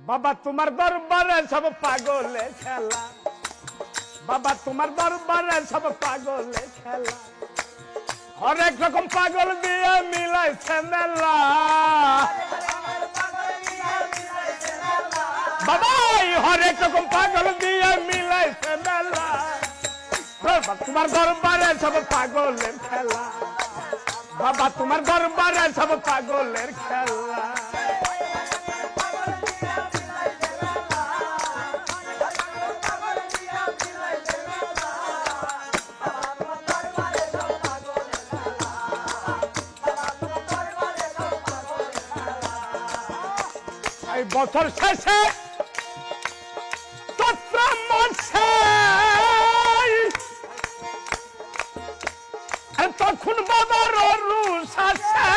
বাবা তোমার দরবারে সব পাগলে খেলা, বাবা তোমার দরবারে সব পাগলে খেলা, হরেক রকম পাগল দিয়ে মিলাইছে মেলা। বাবা হরেক রকম পাগল দিয়ে মিলাইছে মেলা, বাবা তোমার দরবারে সব পাগলের খেলা, বাবা তোমার দরবারে সব পাগলের খেলা। এই বছর শেষে চৈত্র মাসে তখন বাবার রুষ আসে,